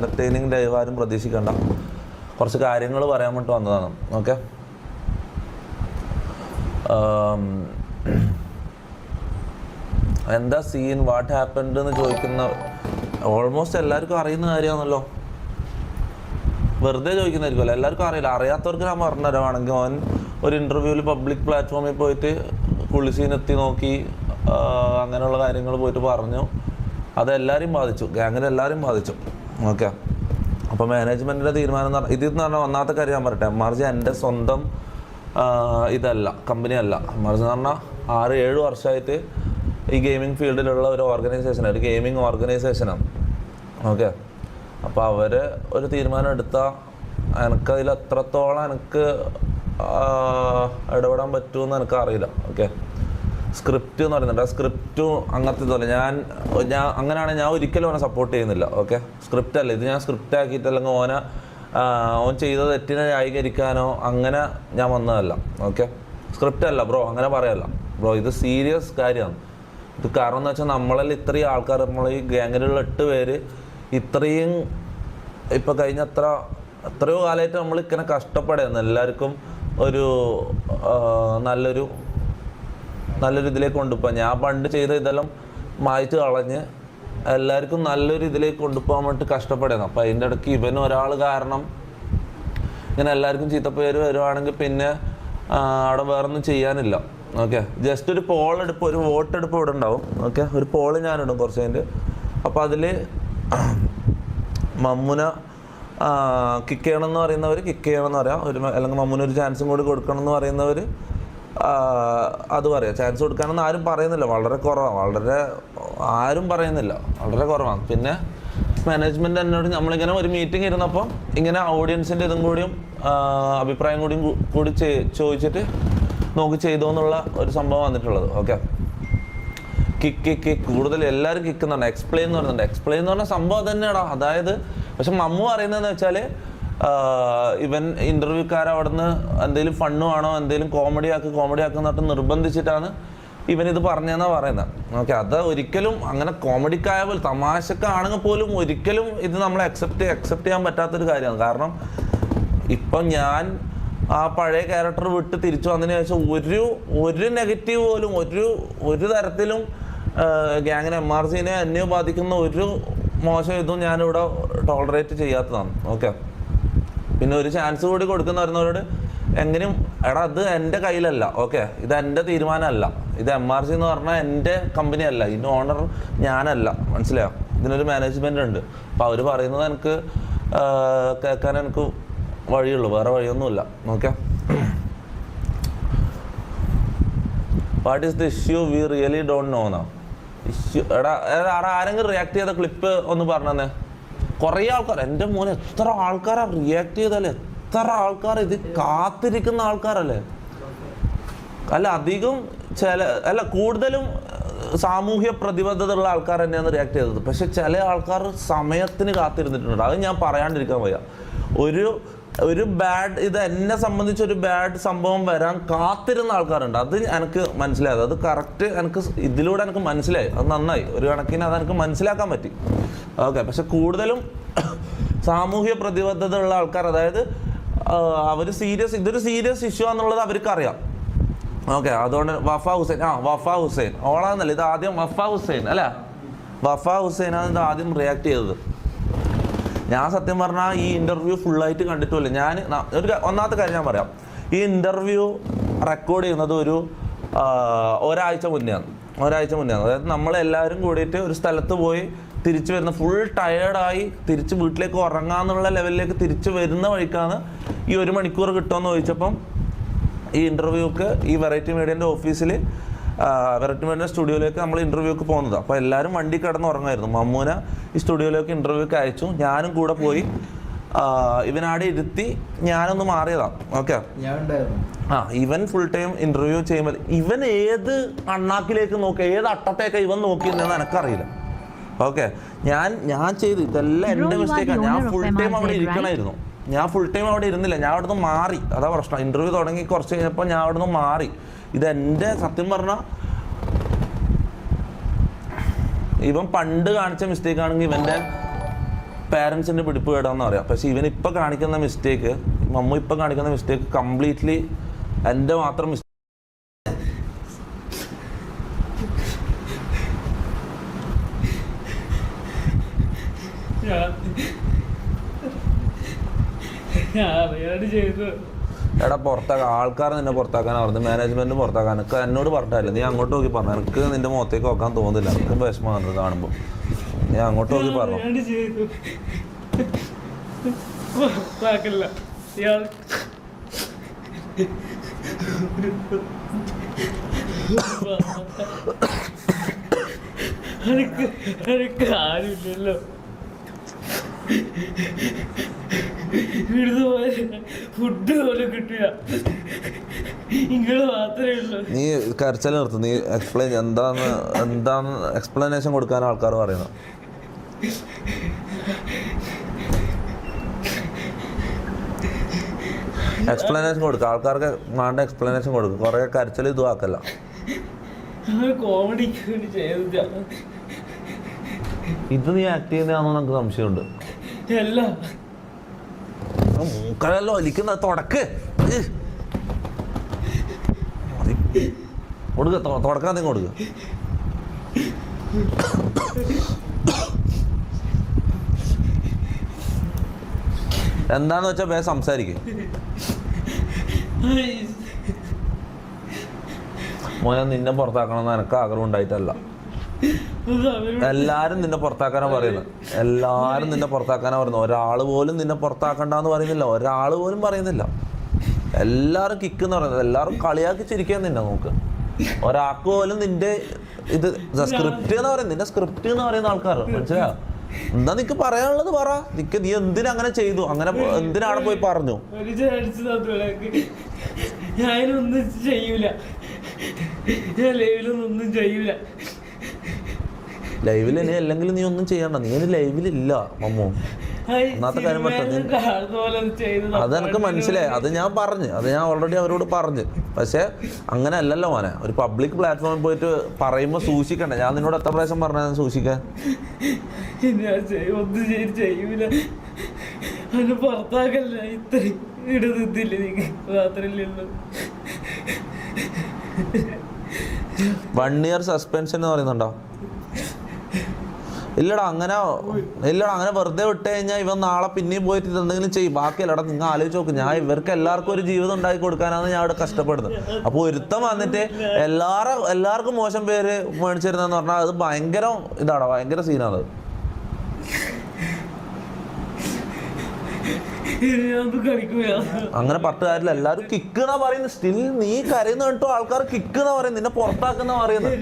Entertaining live ആരും പ്രതീക്ഷിക്കണ്ട. കുറച്ച് കാര്യങ്ങൾ പറയാൻ വേണ്ടി വന്നതാണ്. ഓക്കെ, എന്താ സീൻ, വാട്ട് ഹാപ്പൻഡ് എന്ന് ചോദിക്കുന്ന ഓൾമോസ്റ്റ് എല്ലാവർക്കും അറിയുന്ന കാര്യമാണല്ലോ. വെറുതെ ചോദിക്കുന്നതായിരിക്കുമല്ലോ, എല്ലാവർക്കും അറിയില്ല. അറിയാത്തവർക്ക് ഞാൻ പറഞ്ഞുതരാണെങ്കിൽ അവൻ ഒരു ഇൻ്റർവ്യൂവിൽ പബ്ലിക് പ്ലാറ്റ്ഫോമിൽ പോയിട്ട് കുളിസീനെത്തി നോക്കി അങ്ങനെയുള്ള കാര്യങ്ങൾ പോയിട്ട് പറഞ്ഞു. അതെല്ലാവരെയും ബാധിച്ചു, ഗ്യാങ്ങിൽ എല്ലാവരെയും ബാധിച്ചു. ഓക്കെ, അപ്പോൾ മാനേജ്മെൻറ്റിൻ്റെ തീരുമാനം എന്ന് പറഞ്ഞാൽ ഇതെന്ന് പറഞ്ഞാൽ ഒന്നാമത്തെ കാര്യം ഞാൻ പറയട്ടെ, എംആർജി എൻ്റെ സ്വന്തം ഇതല്ല, കമ്പനിയല്ല. എംആർജി എന്ന് പറഞ്ഞാൽ 6-7 വർഷമായിട്ട് ഈ ഗെയിമിംഗ് ഫീൽഡിലുള്ള ഒരു ഓർഗനൈസേഷനാണ്, ഒരു ഗെയിമിംഗ് ഓർഗനൈസേഷനാണ്. ഓക്കെ, അപ്പോൾ അവർ ഒരു തീരുമാനം എടുത്താൽ എനിക്കതിൽ എത്രത്തോളം എനിക്ക് ഇടപെടാൻ പറ്റുമെന്ന് എനിക്കറിയില്ല. ഓക്കെ, സ്ക്രിപ്റ്റ് എന്ന് പറയുന്നുണ്ട്, ആ സ്ക്രിപ്റ്റും അങ്ങനത്തെ ഇതല്ല. ഞാൻ അങ്ങനെയാണെങ്കിൽ ഞാൻ ഒരിക്കലും ഓനെ സപ്പോർട്ട് ചെയ്യുന്നില്ല. ഓക്കെ, സ്ക്രിപ്റ്റ് അല്ല ഇത്, ഞാൻ സ്ക്രിപ്റ്റ് ആക്കിയിട്ട് അല്ലെങ്കിൽ ഓൻ ചെയ്ത തെറ്റിനെ ന്യായീകരിക്കാനോ അങ്ങനെ ഞാൻ വന്നതല്ല. ഓക്കെ, സ്ക്രിപ്റ്റ് അല്ല ബ്രോ, അങ്ങനെ പറയല്ല ബ്രോ, ഇത് സീരിയസ് കാര്യമാണ്. ഇത് കാരണം എന്ന് വെച്ചാൽ നമ്മളെല്ലാം ഇത്രയും ആൾക്കാർ, നമ്മൾ ഈ ഗ്യാങ്ങിലുള്ള 8 പേര് ഇത്രയും ഇപ്പം കഴിഞ്ഞ എത്രയോ കാലമായിട്ട് നമ്മൾ ഇങ്ങനെ കഷ്ടപ്പെടുന്നു. എല്ലാവർക്കും ഒരു നല്ലൊരു ഇതിലേക്ക് കൊണ്ടുപോകാൻ, ഞാൻ പണ്ട് ചെയ്ത ഇതെല്ലാം മായ്ച്ച് കളഞ്ഞ് എല്ലാവർക്കും നല്ലൊരു ഇതിലേക്ക് കൊണ്ടുപോകാൻ വേണ്ടിയിട്ട് കഷ്ടപ്പെടുന്നു. അപ്പോൾ അതിൻ്റെ ഇടയ്ക്ക് ഇവന് ഒരാൾ കാരണം ഇങ്ങനെ എല്ലാവർക്കും ചീത്തപ്പേര് വരുവാണെങ്കിൽ പിന്നെ അവിടെ വേറൊന്നും ചെയ്യാനില്ല. ഓക്കെ, ജസ്റ്റ് ഒരു പോളെടുപ്പ്, ഒരു വോട്ടെടുപ്പ് ഇവിടെ ഉണ്ടാവും. ഓക്കെ, ഒരു പോള് ഞാനിടും കുറച്ച് കഴിഞ്ഞിട്ട്. അപ്പോൾ അതിൽ മമ്മുന കിക്ക് ചെയ്യണമെന്ന് പറയുന്നവർ കിക്ക് ചെയ്യണമെന്ന് പറയാം, അല്ലെങ്കിൽ മമ്മുന ഒരു ചാൻസും കൂടി കൊടുക്കണം എന്ന് പറയുന്നവർ അത് പറയാം. ചാൻസ് കൊടുക്കാനൊന്നും ആരും പറയുന്നില്ല, വളരെ കുറവാണ്, ആരും പറയുന്നില്ല, വളരെ കുറവാണ്. പിന്നെ മാനേജ്മെൻറ്റ് എന്നോട് നമ്മളിങ്ങനെ ഒരു മീറ്റിംഗ് ഇരുന്നപ്പോൾ ഇങ്ങനെ ഓഡിയൻസിൻ്റെ ഇതും കൂടിയും അഭിപ്രായം കൂടി ചോദിച്ചിട്ട് നോക്കി ചെയ്തോ എന്നുള്ള ഒരു സംഭവം വന്നിട്ടുള്ളത്. ഓക്കെ, കിക്ക് കൂടുതൽ എല്ലാവരും കിക്കുന്നുണ്ട്. എക്സ്പ്ലെയിൻ എന്ന് പറയുന്നുണ്ട്. എക്സ്പ്ലെയിൻ എന്ന് പറഞ്ഞ സംഭവം തന്നെയാടാ. അതായത് പക്ഷെ മമ്മു പറയുന്നതെന്ന് വെച്ചാൽ ഇവൻ ഇൻ്റർവ്യൂക്കാർ അവിടെ നിന്ന് എന്തെങ്കിലും ഫണ്ണു ആണോ എന്തെങ്കിലും കോമഡി ആക്കുന്നിട്ട് നിർബന്ധിച്ചിട്ടാണ് ഇവനിത് പറഞ്ഞതെന്നാണ് പറയുന്നത്. ഓക്കെ, അത് ഒരിക്കലും അങ്ങനെ കോമഡിക്കായ പോലും തമാശക്കാണെങ്കിൽ പോലും ഒരിക്കലും ഇത് നമ്മളെ അക്സെപ്റ്റ് ചെയ്യാൻ പറ്റാത്തൊരു കാര്യമാണ്. കാരണം ഇപ്പം ഞാൻ ആ പഴയ ക്യാരക്ടർ വിട്ട് തിരിച്ചു വന്നതിന് ശേഷം ഒരു നെഗറ്റീവ് പോലും ഒരു തരത്തിലും ഗ്യാങ്ങിനെ എംആർസിനെ എന്നെ ബാധിക്കുന്ന ഒരു മോശം ഇതും ഞാനിവിടെ ടോളറേറ്റ് ചെയ്യാത്തതാണ്. ഓക്കെ, പിന്നെ ഒരു ചാൻസ് കൂടി കൊടുക്കുന്ന വരുന്നവരോട് എങ്ങനെയും എടാ അത് എൻ്റെ കയ്യിലല്ല. ഓക്കെ, ഇത് എൻ്റെ തീരുമാനമല്ല, ഇത് എംആർസി എന്ന് പറഞ്ഞാൽ എൻ്റെ കമ്പനി അല്ല, ഇതിൻ്റെ ഓണർ ഞാനല്ല, മനസ്സിലായോ? ഇതിനൊരു മാനേജ്മെൻ്റ് ഉണ്ട്. അപ്പോൾ അവർ പറയുന്നത് എനിക്ക് കേൾക്കാൻ എനിക്ക് വഴിയുള്ളൂ, വേറെ വഴിയൊന്നുമില്ല. Okay, what is the issue we really don't know എന്നാ ഇഷ്യൂ. ആരെങ്കിലും റിയാക്ട് ചെയ്ത ക്ലിപ്പ് ഒന്ന് പറഞ്ഞേ. കുറേ ആൾക്കാർ, എൻ്റെ മോനെ എത്ര ആൾക്കാരാണ് റിയാക്ട് ചെയ്തല്ലേ, എത്ര ആൾക്കാർ ഇത് കാത്തിരിക്കുന്ന ആൾക്കാരല്ലേ. അല്ല അധികം കൂടുതലും സാമൂഹ്യ പ്രതിബദ്ധത ഉള്ള ആൾക്കാർ തന്നെയാണ് റിയാക്ട് ചെയ്തത്. പക്ഷെ ചില ആൾക്കാർ സമയത്തിന് കാത്തിരുന്നിട്ടുണ്ട്. അത് ഞാൻ പറയാണ്ടിരിക്കാൻ വയ്യ. ഒരു ബാഡ്, ഇത് എന്നെ സംബന്ധിച്ചൊരു ബാഡ് സംഭവം വരാൻ കാത്തിരുന്ന ആൾക്കാരുണ്ട്. അത് എനിക്ക് മനസ്സിലായത്, അത് കറക്റ്റ് എനിക്ക് ഇതിലൂടെ എനിക്ക് മനസ്സിലായി. അത് നന്നായി, ഒരു കണക്കിന് അത് എനിക്ക് മനസ്സിലാക്കാൻ പറ്റി. ഓക്കെ, പക്ഷെ കൂടുതലും സാമൂഹ്യ പ്രതിബദ്ധത ഉള്ള ആൾക്കാർ, അതായത് അവർ ഇതൊരു സീരിയസ് ഇഷ്യൂ ആണെന്നുള്ളത് അവർക്കറിയാം. ഓക്കെ, അതുകൊണ്ട് വഫ ഹുസൈൻ ഓളാന്നല്ല ഇത് ആദ്യം, വഫ ഹുസൈൻ ഹുസൈനാണ് ഇത് ആദ്യം റിയാക്ട് ചെയ്തത്. ഞാൻ സത്യം പറഞ്ഞാൽ ഈ ഇൻ്റർവ്യൂ ഫുള്ളായിട്ട് കണ്ടിട്ടുമില്ല. ഞാൻ ഒന്നാമത്തെ കാര്യം ഞാൻ പറയാം, ഈ ഇൻ്റർവ്യൂ റെക്കോർഡ് ചെയ്യുന്നത് ഒരാഴ്ച മുന്നെയാണ്. അതായത് നമ്മളെല്ലാവരും കൂടിയിട്ട് ഒരു സ്ഥലത്ത് പോയി തിരിച്ചു വരുന്ന ഫുൾ ടയേർഡായി തിരിച്ച് വീട്ടിലേക്ക് ഉറങ്ങാന്നുള്ള ലെവലിലേക്ക് തിരിച്ചു വരുന്ന വഴിക്കാണ് ഈ 1 മണിക്കൂർ കിട്ടുമെന്ന് ചോദിച്ചപ്പം ഈ ഇൻ്റർവ്യൂക്ക് ഈ വെറൈറ്റി മീഡിയൻ്റെ ഓഫീസിൽ വെറൈറ്റി മീഡിയൻ്റെ സ്റ്റുഡിയോയിലേക്ക് നമ്മൾ ഇൻ്റർവ്യൂക്ക് പോകുന്നത്. അപ്പോൾ എല്ലാവരും വണ്ടി കിടന്ന് ഉറങ്ങുമായിരുന്നു. മമ്മൂന ഈ സ്റ്റുഡിയോയിലേക്ക് ഇൻ്റർവ്യൂക്ക് അയച്ചു, ഞാനും കൂടെ പോയി ഇവനാടെ ഇരുത്തി ഞാനൊന്ന് മാറിയതാണ്. ഓക്കെ, ഇവൻ ഫുൾ ടൈം ഇൻ്റർവ്യൂ ചെയ്യുമ്പോൾ ഇവൻ ഏത് അണ്ണാക്കിലേക്ക് നോക്കി, ഏത് അട്ടത്തേക്ക് ഇവൻ നോക്കിയെന്ന് എനിക്കറിയില്ല. ഓക്കെ, ഞാൻ ചെയ്ത് ഇതെല്ലാം എൻ്റെ മിസ്റ്റേക്കാണ്. ഞാൻ ഫുൾ ടൈം അവിടെ ഇരിക്കണമായിരുന്നു. ഞാൻ ഫുൾ ടൈം അവിടെ ഇരുന്നില്ല, ഞാൻ അവിടെ നിന്ന് മാറി. അതാ പ്രശ്നം. ഇൻ്റർവ്യൂ തുടങ്ങി കുറച്ച് കഴിഞ്ഞപ്പോൾ ഞാൻ അവിടെ നിന്ന് മാറി. ഇതെൻ്റെ സത്യം പറഞ്ഞാൽ ഇവൻ പണ്ട് കാണിച്ച മിസ്റ്റേക്ക് ആണെങ്കിൽ പാരൻസിൻ്റെ പിടിപ്പ് കേടാന്ന് പറയാം. പക്ഷെ ഇവനിപ്പോൾ കാണിക്കുന്ന മിസ്റ്റേക്ക്, മമ്മു ഇപ്പം കാണിക്കുന്ന മിസ്റ്റേക്ക് കംപ്ലീറ്റ്ലി എൻ്റെ മാത്രം മിസ്റ്റേക്ക്. എടാ പുറത്താക്കാൻ ആൾക്കാർ നിന്നെ പുറത്താക്കാനാണ് പറഞ്ഞത്, മാനേജ്മെന്റ് പുറത്താക്കാൻ. എനിക്ക് എന്നോട് പറഞ്ഞില്ല, നീ അങ്ങോട്ട് നോക്കി പറഞ്ഞു. എനിക്ക് നിന്റെ മുഖത്തേക്ക് നോക്കാൻ തോന്നുന്നില്ല, എനിക്ക് വിഷമം വന്നത് കാണുമ്പോൾ. നീ അങ്ങോട്ട് നോക്കി പറഞ്ഞു. ആരുമില്ലല്ലോ, ഫുഡ് പോലും കിട്ടില്ല, ഇങ്ങള് മാത്രമേ ഉള്ളൂ. നീ കരച്ചിൽ നിർത്ത്. നീ എക്സ്പ്ലെയിൻ എന്താന്ന് എക്സ്പ്ലനേഷൻ കൊടുക്കാൻ ആൾക്കാർ പറയുന്നത്. എക്സ്പ്ലനേഷൻ കൊടുക്കുക, ആൾക്കാർക്ക് വേണ്ട എക്സ്പ്ലനേഷൻ കൊടുക്കുക. കുറെ കരച്ചിൽ ഇതും ആക്കല്ല. കോമഡിക്ക് വേണ്ടി ചെയ്ത ഇത് നീ ആക്ട് ചെയ്യുന്നതാണെന്ന് നമുക്ക് സംശയമുണ്ട്. മൂക്കലല്ലോ ഒലിക്കുന്ന തുടക്ക് കൊടുക്ക, തുടക്കാൻ നിങ്ങൾ കൊടുക്കുക. എന്താന്ന് വെച്ചാ വേഗം സംസാരിക്കും. മോനെ നിന്നെ പുറത്താക്കണമെന്ന് എനിക്ക് ആഗ്രഹം ഉണ്ടായിട്ടല്ല. എല്ലാരും നിന്നെ പുറത്താക്കാനാ പറയുന്നത്. എല്ലാരും നിന്നെ പുറത്താക്കാനാ പറയുന്നത്. ഒരാൾ പോലും നിന്നെ പുറത്താക്കണ്ടെന്ന് പറയുന്നില്ല. ഒരാൾ പോലും പറയുന്നില്ല. എല്ലാരും കിക്ക് എന്ന് പറയുന്നത്. എല്ലാരും കളിയാക്കി ചിരിക്കാൻ നിന്നെ നോക്ക്. ഒരാൾക്ക് പോലും നിന്റെ ഇത് സ്ക്രിപ്റ്റ് എന്ന് പറയുന്നത്, നിന്റെ സ്ക്രിപ്റ്റ് എന്ന് പറയുന്ന ആൾക്കാർ മനസ്സിലാ. എന്താ നിനക്ക് പറയാനുള്ളത് പറ. നീ എന്തിനങ്ങനെ ചെയ്തു, അങ്ങനെ എന്തിനാണ് പോയി പറഞ്ഞു? ഞാനൊന്നും ചെയ്യൂല, ഞാൻ ലൈവിലൊന്നും ചെയ്യൂല. ലൈവിൽ ഇനി അല്ലെങ്കിൽ നീ ഒന്നും ചെയ്യണ്ട. നീ ഇനി ലൈവിലില്ല മമ്മു. ഒന്നാമത്തെ കാര്യം അത് എനിക്ക് മനസ്സിലായി. അത് ഞാൻ പറഞ്ഞു, അത് ഞാൻ ഓൾറെഡി അവരോട് പറഞ്ഞു. പക്ഷെ അങ്ങനെ അല്ലല്ലോ മോനെ. ഒരു പബ്ലിക് പ്ലാറ്റ്ഫോമിൽ പോയിട്ട് പറയുമ്പോൾ സൂക്ഷിക്കണ്ടേ? ഞാൻ നിന്നോട് എത്ര പ്രാവശ്യം പറഞ്ഞാൽ സൂക്ഷിക്കാൻ. ഒന്നും ചെയ്യൂല, അതിന് പുറത്താക്കല്ല. ഇത്രയും ഇടുന്നില്ല നീക്ക് മാത്രമല്ലോ. 1 year സസ്പെൻഷൻ എന്ന് പറയുന്നുണ്ടോ? ഇല്ലടാ അങ്ങനെ വെറുതെ വിട്ട് കഴിഞ്ഞാൽ ഇവൻ നാളെ പിന്നെയും പോയിട്ട് എന്തെങ്കിലും ചെയ്യും. ബാക്കിയല്ലടാ, നിങ്ങൾ ആലോചിച്ച് നോക്ക്. ഞാൻ ഇവർക്ക് എല്ലാവർക്കും ഒരു ജീവിതം ഉണ്ടാക്കി കൊടുക്കാനാണ് ഞാൻ ഇവിടെ കഷ്ടപ്പെടുന്നത്. അപ്പോൾ ഒരുത്തം വന്നിട്ട് എല്ലാവർക്കും മോശം പേര് മേടിച്ചിരുന്നെന്ന് പറഞ്ഞാൽ അത് ഭയങ്കര ഇതാടാ, ഭയങ്കര സീനാണ്. അങ്ങനെ പറഞ്ഞ കാര്യമില്ല. എല്ലാരും കിക്ക് എന്നാ പറയുന്നത്. സ്റ്റിൽ നീ കരയുന്ന കേട്ടോ ആൾക്കാർ കിക്ക് എന്നാ പറയുന്നത്, നിന്നെ പുറത്താക്കുന്ന പറയുന്നത്.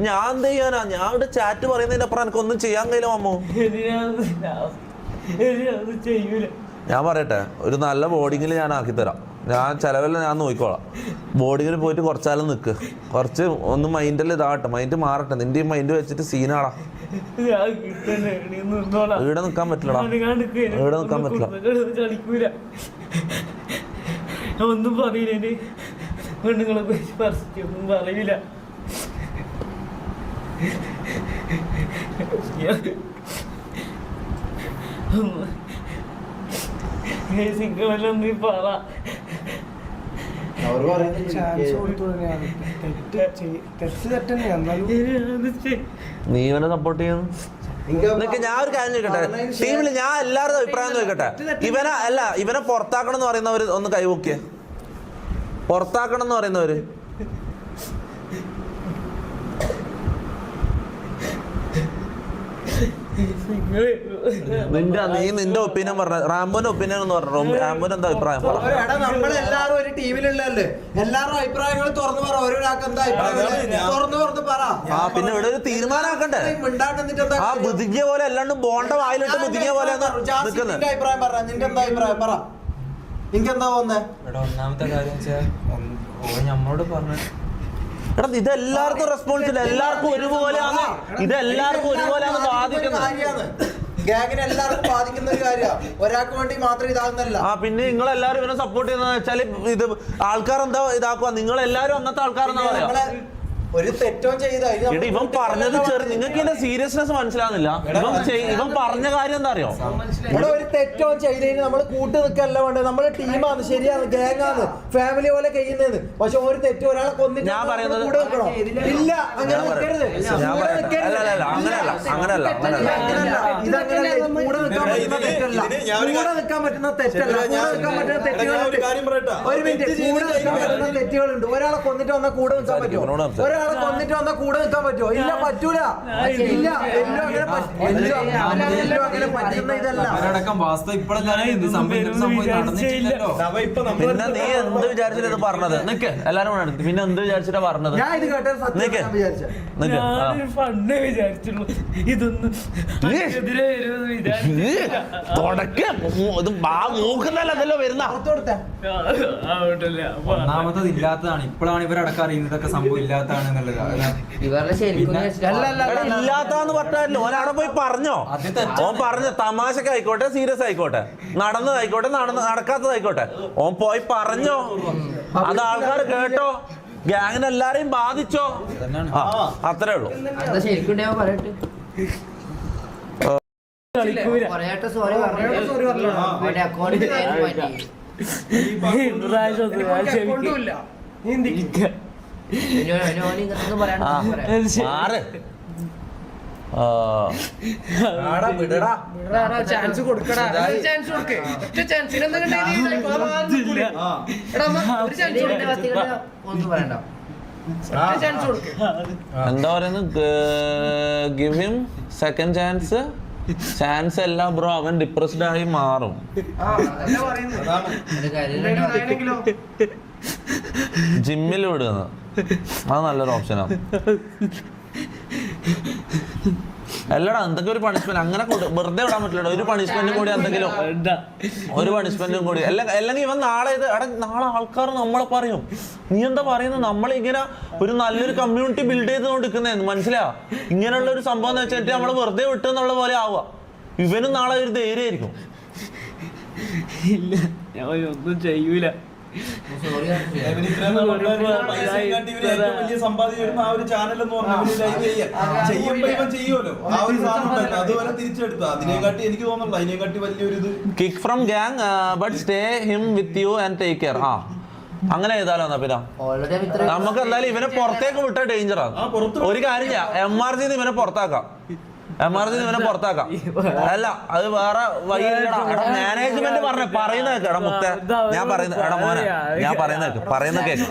ഞാൻ എന്ത് ചെയ്യാനാ? ഞാൻ ഇവിടെ ചാറ്റ് പറയുന്നതിന്റെ അപ്പുറം എനിക്കൊന്നും ചെയ്യാൻ കഴിയില്ല മമ്മു. ഞാൻ പറയട്ടെ, ഒരു നല്ല ബോർഡിങ്ങിൽ ഞാൻ ആക്കിത്തരാം. ഞാൻ ചിലവെല്ലാം ഞാൻ നോക്കിക്കോളാം. ബോർഡിങ്ങിൽ പോയിട്ട് കുറച്ചാലും നിൽക്ക്, കുറച്ച് ഒന്ന് മൈൻഡിൽ ഇതാകട്ടെ, മൈൻഡ് മാറട്ടെ. നിന്റെ ഈ മൈൻഡ് വെച്ചിട്ട് സീനാടാ. ഇവിടെ നിൽക്കാൻ പറ്റില്ലടാ, ഇവിടെ നിൽക്കാൻ പറ്റില്ല. ഒന്നും പറയില്ല, പെണ്ണുങ്ങളെ ഒന്നും പറയില്ല. സിംഗിളെല്ലാം നീ പറ. നീ ഇവനെ സപ്പോർട്ട് ചെയ്യുന്നു. ഞാൻ ഒരു കാര്യം ചോദിക്കട്ടെ, ടീമിൽ ഞാൻ എല്ലാവരുടെ അഭിപ്രായം ചോദിക്കട്ടെ. ഇവനെ പുറത്താക്കണം എന്ന് പറയുന്നവര് ഒന്ന് കൈവോക്കിയ. പുറത്താക്കണം എന്ന് പറയുന്നവര് നിന്റെ ഒപ്പീനിയൻ പറഞ്ഞ, റാംബോന്റെ ഒപ്പീനിയൻ എന്ന് പറഞ്ഞു. റാംബോന്റെ എന്താ അഭിപ്രായം? നമ്മളെല്ലാരും ഒരു ടീമിലുള്ളതല്ലേ, എല്ലാവരും അഭിപ്രായങ്ങൾ തുറന്നു പറ. ഓരോരാൾക്ക് എന്താ തുറന്നു പറ. ആ പിന്നെ ഇവിടെ ഒരു തീരുമാനമാക്കണ്ടേ? ആ ബുദ്ധിങ്ങിയ പോലെ അല്ലാണ്ട് ബോണ്ട വായിലിട്ട് ബുദ്ധിങ്ങിയ പോലെ അഭിപ്രായം പറ. നിന്റെ എന്താ അഭിപ്രായം പറ. നിനക്കെന്താ തോന്നുന്നത്? ഒന്നാമത്തെ കാര്യം നമ്മളോട് പറഞ്ഞു, എടാ ഇതെല്ലാവർക്കും റെസ്പോൺസിബിൾ, എല്ലാവർക്കും ഒരുപോലെയാണ്. ഇതെല്ലാവർക്കും ഒരുപോലെയാണ് ബാധിക്കുന്നത്. ഗ്യാങ്ങിനെ എല്ലാവർക്കും ബാധിക്കുന്ന ഒരു കാര്യമാണ്. ഒരാൾക്ക് വേണ്ടി മാത്രം ഇതാകുന്നല്ല. ആ പിന്നെ നിങ്ങൾ എല്ലാവരും ഇവനെ സപ്പോർട്ട് ചെയ്യുന്ന വെച്ചാൽ ഇത് ആൾക്കാർ എന്താ ഇതാക്കുക? നിങ്ങൾ എല്ലാവരും അങ്ങനത്തെ ആൾക്കാരെന്നാ പറയാ. ഒരു തെറ്റോ ചെയ്ത എടാ ഇവൻ പറഞ്ഞത് ചെറിയ നിങ്ങൾക്ക് ഇതിന്റെ സീരിയസ്നെസ് മനസ്സിലാവുന്നില്ല. ഇവൻ പറഞ്ഞ കാര്യം എന്താ അറിയോ, ഇവിടെ ഒരു തെറ്റോ ചെയ്തതിന് നമ്മൾ കൂട്ട് നിൽക്കല്ല വേണ്ടത്. നമ്മള് ടീമാണ്, ശരിയാണ്, ഗാങ്ങാണ്, ഫാമിലി പോലെ കഴിയുന്നത്. പക്ഷെ ഒരു തെറ്റ് ഒരാളെ കൊന്നിട്ട് ഞാൻ പറയുന്നത് കൂടെ നിൽക്കണോ? ഇല്ല, അങ്ങനെ നിൽക്കരുത്. അങ്ങനെയല്ല ഇതങ്ങനല്ല. ഇത് കൂടെ നിൽക്കാൻ പറ്റുന്ന തെറ്റല്ല. കൂടെ നിൽക്കാൻ പറ്റുന്ന തെറ്റല്ല. കൂടെ നിൽക്കാൻ പറ്റുന്ന തെറ്റുകളുണ്ട്. ഒരു മിനിറ്റ്, കൂടെ നിൽക്കാൻ പറ്റുന്ന തെറ്റുകളുണ്ട്. ഒരാളെ കൊന്നിട്ട് വന്നാൽ കൂടെ നിൽക്കാൻ പറ്റുമോ? ഒരാളെ കൊന്നിട്ട് വന്നാൽ കൂടെ നിൽക്കാൻ പറ്റുമോ? ഇല്ല, പറ്റൂല. ഇല്ല, എല്ലാം അങ്ങനെ പറ്റുന്ന ഇതല്ല. പിന്നെ നീ എന്ത് വിചാരിച്ചിട്ട് ഇത് പറഞ്ഞത്? നിക്ക് എല്ലാരും പിന്നെ എന്ത് വിചാരിച്ചിട്ടാ പറഞ്ഞത്? ഞാൻ ഇത് കേട്ടത് സത്യം വിചാരിച്ച പണ്ടേ വിചാരിച്ചുള്ളൂ ഇതൊന്നും എതിരെ വരുമെന്ന് വിചാരിച്ചില്ല. മൂക്കുന്നല്ലോ വരുന്ന ഒന്നാമത്തത് ഇല്ലാത്തതാണ്. ഇപ്പോഴാണ് ഇവരടക്കം അറിയുന്നത് ഇതൊക്കെ സംഭവം ഇല്ലാത്തതാണ് എന്നുള്ളത്. ഇല്ലാത്താന്ന് പറഞ്ഞാലോ ഓനവിടെ പോയി പറഞ്ഞോ? ഓൻ പറഞ്ഞ തമാശക്ക് ആയിക്കോട്ടെ, സീരിയസ് ആയിക്കോട്ടെ, നടന്നതായിക്കോട്ടെ, നടക്കാത്തതായിക്കോട്ടെ, ഓൻ പോയി പറഞ്ഞോ? അത് ആൾക്കാർ കേട്ടോ? ഗ്യാങ്ങിനെ എല്ലാരെയും ബാധിച്ചോ? അത്രേ ഉള്ളൂ. ചാൻസ് കൊടുക്കടാ, ചാൻസ് കൊടുക്കേ. എന്താ പറയുന്നത്, give him second chance. Chance അല്ല ബ്രോ, അവൻ ഡിപ്രസ്ഡ് ആയി മാറും. ജിമ്മിൽ വിടുന്നത് അത് നല്ലൊരു ഓപ്ഷനാണ്. അല്ലടാ, എന്തൊക്കെ ഒരു പണിഷ്മെന്റ് അങ്ങനെ വെറുതെ വിടാൻ പറ്റില്ല. ഒരു പണിഷ്മെന്റും കൂടി, എന്തെങ്കിലും ഒരു പണിഷ്മെന്റും കൂടി. അല്ലെങ്കിൽ ഇവൻ നാളെ നാളെ ആൾക്കാർ നമ്മളെ പറയും, നീ എന്താ പറയുന്നത്, നമ്മളിങ്ങനെ ഒരു നല്ലൊരു കമ്മ്യൂണിറ്റി ബിൽഡ് ചെയ്തുകൊണ്ടിരിക്കുന്നതെന്ന് മനസ്സിലാ. ഇങ്ങനെയുള്ള ഒരു സംഭവം എന്ന് വെച്ചിട്ട് നമ്മള് വെറുതെ വിട്ടു എന്നുള്ള പോലെ ആവുക. ഇവനും നാളെ ഒരു ധൈര്യമായിരിക്കും. ഇല്ല, ഞാൻ ഒന്നും ചെയ്യൂല. Kick from gang but stay him with you and take care. അങ്ങനെ ചെയ്താലോ എന്നാ പിന്നെ നമുക്ക് എന്തായാലും ഇവനെ പുറത്തേക്ക് വിട്ട ഡേഞ്ചറാണ്. ഒരു കാര്യം ചെയ്യാം, MRG ഇവനെ പുറത്താക്കാം. ഇവനെ പുറത്താക്കാം. അല്ല, അത് വേറെ വഴിയില്ലടാ. മാനേജ്മെന്റ് പറയുന്ന കേക്കടാ മുത്തേ. ഞാൻ പറയുന്ന മോനെ, ഞാൻ പറയുന്ന കേക്ക്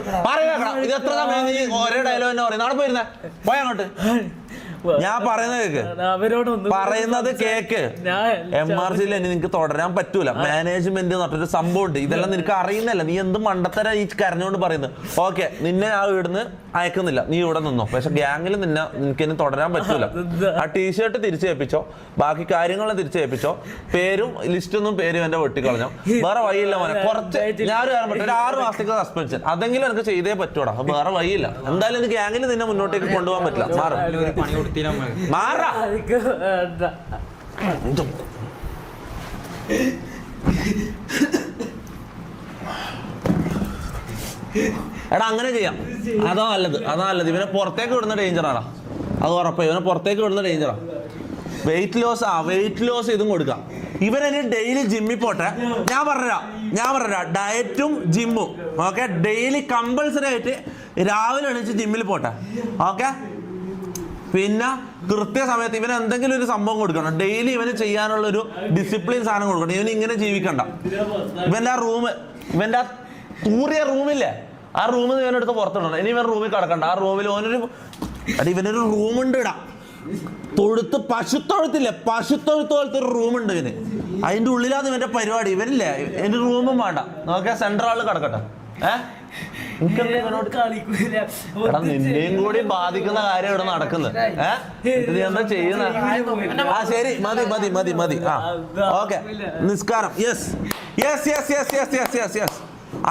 ഇത് എത്ര സമയം നീ ഒരേ ഡയലോഗ് തന്നെ പറയും. നാളെ പോയിരുന്നേ, പോയ അങ്ങോട്ട്. ഞാൻ പറയുന്നത് കേക്ക്. MRGയിൽ ഇനി നിനക്ക് തുടരാൻ പറ്റൂല. മാനേജ്മെന്റ് പറഞ്ഞൊരു സംഭവം ഉണ്ട്. ഇതെല്ലാം നിനക്ക് അറിയുന്നല്ല. നീ എന്ത് മണ്ടത്തര ഈ കരഞ്ഞോണ്ട് പറയുന്നത്. ഓക്കെ, നിന്നെ ആ വീടിന്ന് അയക്കുന്നില്ല, നീ ഇവിടെ നിന്നോ. പക്ഷെ ഗ്യാങ്ങിൽ നിനക്ക് ഇനി തുടരാൻ പറ്റൂല. ആ ടീഷർട്ട് തിരിച്ചേൽപ്പിച്ചോ, ബാക്കി കാര്യങ്ങളെ തിരിച്ചേൽപ്പിച്ചോ. പേരും ലിസ്റ്റൊന്നും പേരും എന്റെ വെട്ടിക്കളഞ്ഞോ. വേറെ വഴിയില്ല മോനെ. കുറച്ച് ഞാനൊരു കാര്യം പറ്റും, ഒരു 6 മാസത്തേക്ക് സസ്പെൻഷൻ അതെങ്കിലും എനിക്ക് ചെയ്തേ പറ്റൂടാ. വേറെ വഴിയില്ല. എന്തായാലും എനിക്ക് ഗ്യാങ്ങിൽ നിന്നെ മുന്നോട്ടേക്ക് കൊണ്ടുപോകാൻ പറ്റില്ല. മാറാ. എടാ അങ്ങനെ ചെയ്യാം, അതാ നല്ലത്. ഇവനെ പുറത്തേക്ക് വിടുന്ന ഡേഞ്ചറാണ്. അത് ഉറപ്പാണ്, ഇവനെ പുറത്തേക്ക് വിടുന്ന ഡേഞ്ചറാണ്. വെയിറ്റ് ലോസ് ഇതും കൊടുക്കാം. ഇവനെ ഡെയിലി ജിമ്മിൽ പോട്ടെ. ഞാൻ പറഞ്ഞ ഡയറ്റും ജിമ്മും ഓക്കെ. ഡെയിലി കമ്പൾസറി ആയിട്ട് രാവിലെ എണീച്ച് ജിമ്മിൽ പോട്ടെ. ഓക്കെ, പിന്നെ കൃത്യസമയത്ത് ഇവന് എന്തെങ്കിലും ഒരു സംഭവം കൊടുക്കണം. ഡെയിലി ഇവന് ചെയ്യാനുള്ള ഒരു ഡിസിപ്ലിൻ സാധനം കൊടുക്കണം. ഇവന് ഇങ്ങനെ ജീവിക്കണ്ട. ഇവന്റെ ആ ഇവന്റെ ആ തൂറിയ റൂമില്ലേ, ആ റൂമിൽ നിന്ന് ഇവനെടുത്ത് പുറത്തിടണം. ഇനി ഇവൻ റൂമിൽ കിടക്കണ്ട. ആ റൂമിൽ ഇവനൊരു റൂമുണ്ട് ഇടാം. പശുത്തൊഴുത്തില്ലേ, പശുത്തൊഴുത്ത് പോലത്തെ ഒരു റൂമുണ്ട് ഇവന്. അതിന്റെ ഉള്ളിലാണ് ഇവന്റെ പരിപാടി. ഇവനില്ലേ, എന്റെ റൂമും വേണ്ട. നോക്കിയാ സെൻട്രലിൽ കിടക്കട്ടെ. നിന്നെയും കൂടി ബാധിക്കുന്ന കാര്യം ഇവിടെ നടക്കുന്നത്. നീ എന്താ ചെയ്യുന്ന? ആ ശരി, മതി. ആ ഓക്കെ, നിസ്കാരം. യെസ്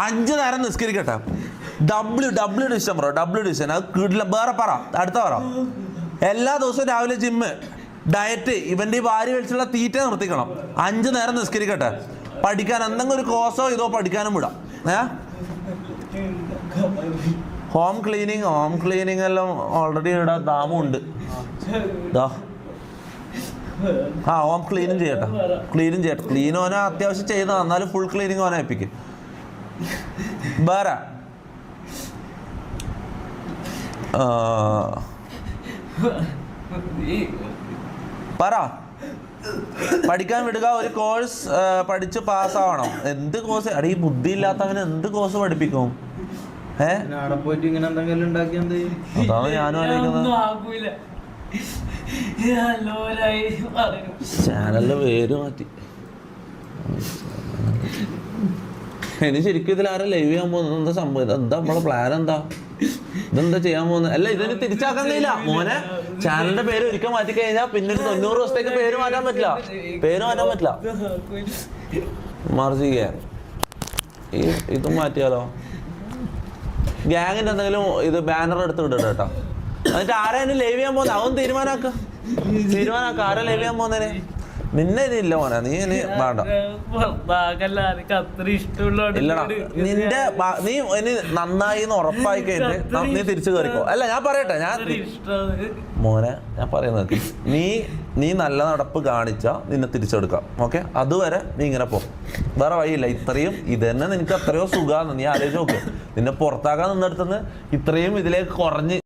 5 നേരം നിസ്കരിക്കട്ടെ. W ഡിഷൻ bro, W ഡിഷൻ. അത് വേറെ അടുത്ത പറ. എല്ലാ ദിവസവും രാവിലെ ജിമ്മ്, ഡയറ്റ്, ഇവന്റെ ഈ വാരി വലിച്ചുള്ള തീറ്റ നിർത്തിക്കണം. 5 നേരം നിസ്കരിക്കട്ടെ. പഠിക്കാൻ എന്തെങ്കിലും ഒരു കോഴ്സോ ഇതോ പഠിക്കാനും വിടാം. ഹോം ക്ലീനിങ് എല്ലാം ഓൾറെഡി ഇവിടെ ദാമുണ്ട്. ഹോം ക്ലീനും ചെയ്യട്ടെ. ക്ലീൻ ഓനെ അത്യാവശ്യം ചെയ്യുന്ന, എന്നാലും ഫുൾ ക്ലീനിങ് ഓനെ ഏൽപ്പിക്കും. വേറെ പറ. പഠിക്കാൻ വിടുക. ഒരു കോഴ്സ് പഠിച്ച് പാസ്സാവണം. എന്ത് കോഴ്സ്? അടി ഈ ബുദ്ധി ഇല്ലാത്തവന് എന്ത് കോഴ്സ് പഠിപ്പിക്കും? അവിടെ പോയിട്ട് ഇങ്ങനെ എന്തെങ്കിലും ഉണ്ടാക്കിയാൽ അതാണ് ഞാനും ആലോചിക്കുന്നത്. ചാനലിന്റെ പേര് മാറ്റി. ഇനി ശരിക്കും ഇതിൽ ആരും ലൈവ് ചെയ്യാൻ പോകുന്നത്? എന്താ സംഭവം? എന്താ നമ്മളെ പ്ലാൻ? ഇതെന്താ ചെയ്യാൻ പോകുന്നത്? അല്ല, ഇതിന് തിരിച്ചാക്കാൻ കഴിയില്ല മോനെ. ചാനലിന്റെ പേര് ഒരിക്കൽ മാറ്റി കഴിഞ്ഞാൽ പിന്നെ ഒരു 90 ദിവസത്തേക്ക് പേര് മാറ്റാൻ പറ്റില്ല. മറിച്ച് ഇതും മാറ്റിയാലോ? ഗ്യാങ്ങിന്റെ എന്തെങ്കിലും ഇത് ബാനർ എടുത്ത് വിടട്ടെ കേട്ടോ. എന്നിട്ട് ആരാ ഇനി ലൈവ് ചെയ്യാൻ പോകുന്നത്? അവൻ തീരുമാനാക്ക. ആരാ ലൈവ് ചെയ്യാൻ പോകുന്നതിന്? നിന്നെ ഇനി ഇല്ല മോനെ, നീ ഇനി വേണ്ട. ഇല്ലടാ, നീ ഇനി നന്നായി ഉറപ്പായി കഴിഞ്ഞിട്ട് നീ തിരിച്ചു കയറിക്കോ. അല്ല, ഞാൻ പറയട്ടെ, മോനെ ഞാൻ പറയുന്നത്, നീ നല്ല നടപ്പ് കാണിച്ചാ നിന്നെ തിരിച്ചെടുക്കാം. ഓക്കെ, അതുവരെ നീ ഇങ്ങനെ പോ. വേറെ വഴിയില്ല. ഇത്രയും ഇത് തന്നെ നിനക്ക് അത്രയോ സുഖമാണ്. നീ ആലോചിച്ച് നോക്ക്. നിന്നെ പുറത്താക്കാൻ നിന്നെടുത്തുനിന്ന് ഇത്രയും ഇതിലേക്ക് കുറഞ്ഞ്